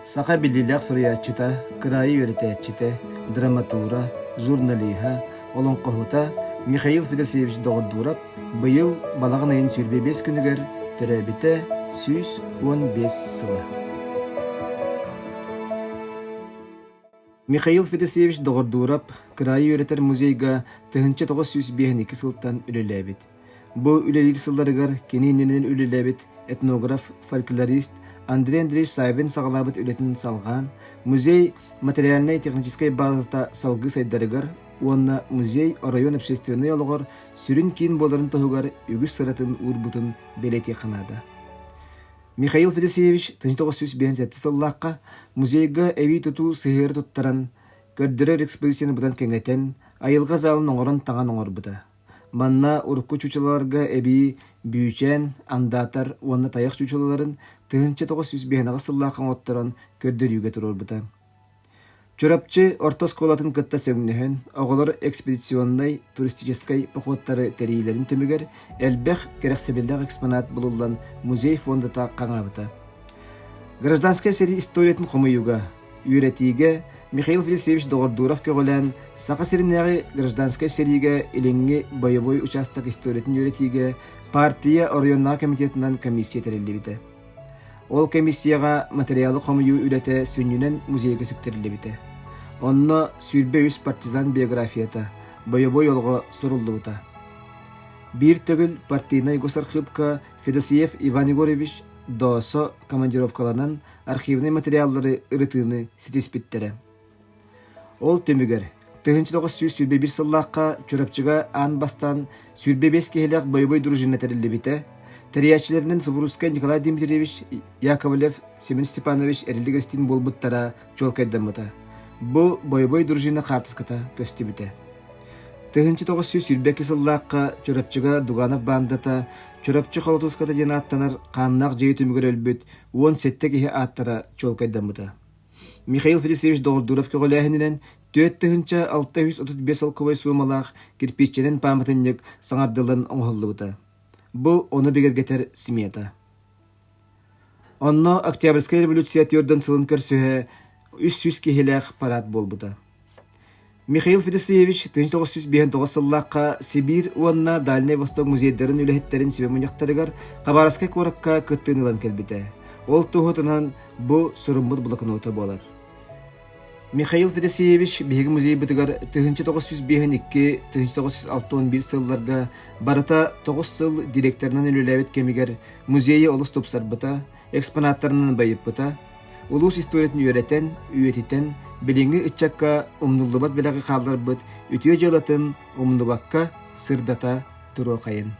Саха билилек сурьячыта, кырайы өретечите, драматура, журналиха, олонкохута Михаил Федосеевич Доғырдурап, быйыл балағын айын сүрбебес күнігер түрәбіті 115 сылы. Михаил Федосеевич Доғырдурап, кырайы өретер музейга 1952 сылттан үлеләбіт. Бу үлелер сылдарыгар кенейненен үлеләбіт этнограф, фольклорист Андрей Андреевич Саевин сағалабыт үлетін салған, музей материальной технической базата салғы сайдарыгар, онна музей район общественный олығыр сүрін кейін боларын тұғығар үгіс сыратын урбутын белети қанада. Михаил Федосеевич 1957 сыллаққа музейга әвей тұту сығыр тұттаран, көрдірер экспозицияны бұдан кеңетен, айылға залын оңырын таған оңыр бұда. Манна урку чучаларга эби бүйчен, андатар, онна таяқ чучаларын 1905 сыллақын оттаран көрдір үйге тұрор бұда. Чорапчы орта сколатын кытта сөңнөһөн, оголор экспедиционный туристической походтары терилерин төмөгөр элбэх керексебелдак экспонат булуллан музей фондата каңабыта. Гражданская серия историятын хомуюга, үйретиге Михаил Федосеевич Доғырдуров көгөлән сақа серинәгы гражданская сериге илеңги боевой участок историятын үйретиге партия районна комитетынан комиссия терилибите. Ол комиссияға материалы хомую үлете сүннүнен музейге сүктерилибите. Онно сүрбе үс партизан биографията, боевой олға суруллубута. Бир төгіл партийный госархивка Федосеев Иван Егорович доосо командировкаланан архивный материаллары ырытыны ситиспиттере. Ол темігер, 1900 сүрбе бир сыллаққа чөрөпчіға ан бастан сүрбе бес кехелек боевой дружина терилибите, Терячилеринен Субрусская Николай Дмитриевич Яковлев Семен Степанович эрилигестин болбуттара чолкайдамыта. Бу боевой дружина картыската көстүбүтө. 1900 сүрбеки сыллаакка чөрөпчүгө Дуганов бандата чөрөпчү холотуската жана аттанар каннак жей түмүгөр өлбүт 17 кихи аттара чолкайдамыта. Михаил Федосеевич Доғырдуров көгөлэхинен 4-635 олковой сумалаах кирпичченен памытынник саңардылын оңхоллубута. Бу оны бигергетер смета. Онно Октябрьская революция тёрдөн сылын көрсөһө 300 кихилэх парад болбута. Михаил Федосеевич 1959 сыллаққа Сибирь уонна Дальний Восток музейдерин үлэхеттерин себемуньяктарыгар Хабаровскай коракка кыттыынылан келбите. Ол туһутунан бу сурумбут блокнота болар. Михаил Федосеевич биһиги музей бытыгар 1952-1961 сылларга барыта 9 сыл директорынан үлеләбит кемигер музейе олус тупсарбыта, экспонаттарынан байыппыта, улус историятын үйрәтен, үйетитен, билинги ытчакка умнуллубат беләги халларбыт, үтüе жолатын умнубакка сырдата туру кайын.